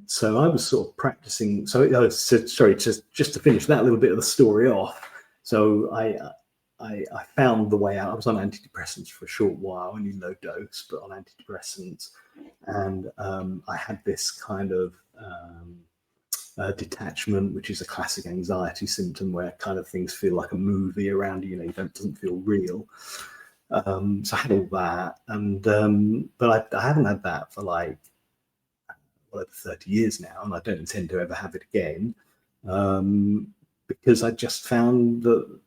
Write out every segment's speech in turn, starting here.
so I was sort of practicing. Sorry, just to finish that little bit of the story off. So I found the way out. I was on antidepressants for a short while, only low dose, but on antidepressants. And I had this kind of detachment, which is a classic anxiety symptom where kind of things feel like a movie around you, it doesn't feel real. So I had all that, and but I haven't had that for like over 30 years now, and I don't intend to ever have it again, because I just found the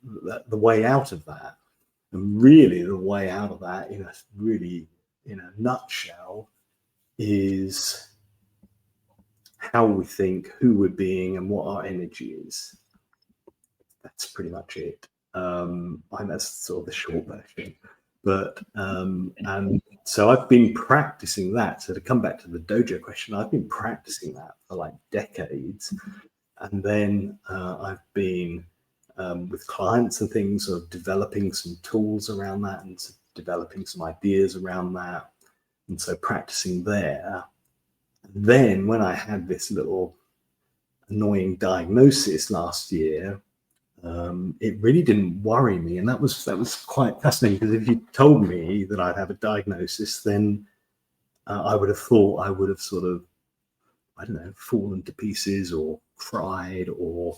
way out of that. And really the way out of that, really in a nutshell, is how we think, who we're being, and what our energy is. That's pretty much it. That's sort of the short version. But and so I've been practicing that. So to come back to the dojo question, I've been practicing that for like decades. And then I've been with clients and things, sort of developing some tools around that and developing some ideas around that. And so practicing there. And then when I had this little annoying diagnosis last year, it really didn't worry me, and that was quite fascinating, because if you told me that I'd have a diagnosis, then I would have thought I would have sort of, I don't know, fallen to pieces or cried or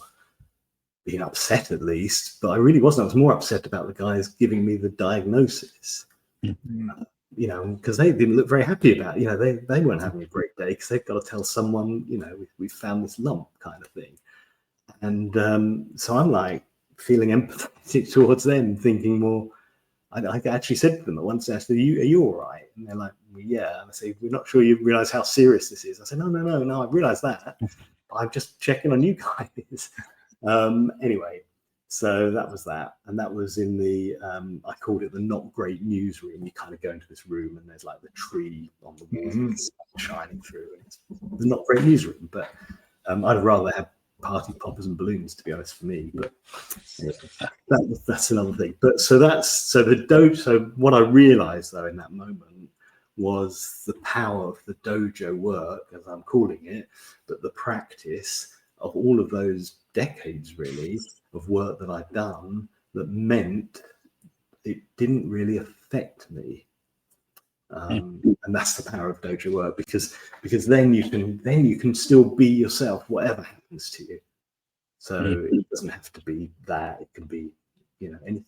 been upset at least. But I really wasn't. I was more upset about the guys giving me the diagnosis, because they didn't look very happy about it. They weren't having a great day because they've got to tell someone, we found this lump kind of thing. And so I'm like feeling empathetic towards them, thinking, well, I actually said to them at once, I said, are you all right? And they're like, well, yeah. And I say, we're not sure you realize how serious this is. I said, no, I realize that. I'm just checking on you guys. Anyway, so that was that. And that was in the, I called it the not great newsroom. You kind of go into this room and there's like the tree on the wall shining through. And it's the not great newsroom. But I'd rather have party poppers and balloons, to be honest, for me. But that's another thing. But so the dojo. So what I realized though in that moment was the power of the dojo work, as I'm calling it, but the practice of all of those decades really of work that I'd done that meant it didn't really affect me. And that's the power of dojo work, because then you can still be yourself, whatever happens to you. So it doesn't have to be that; it can be, anything.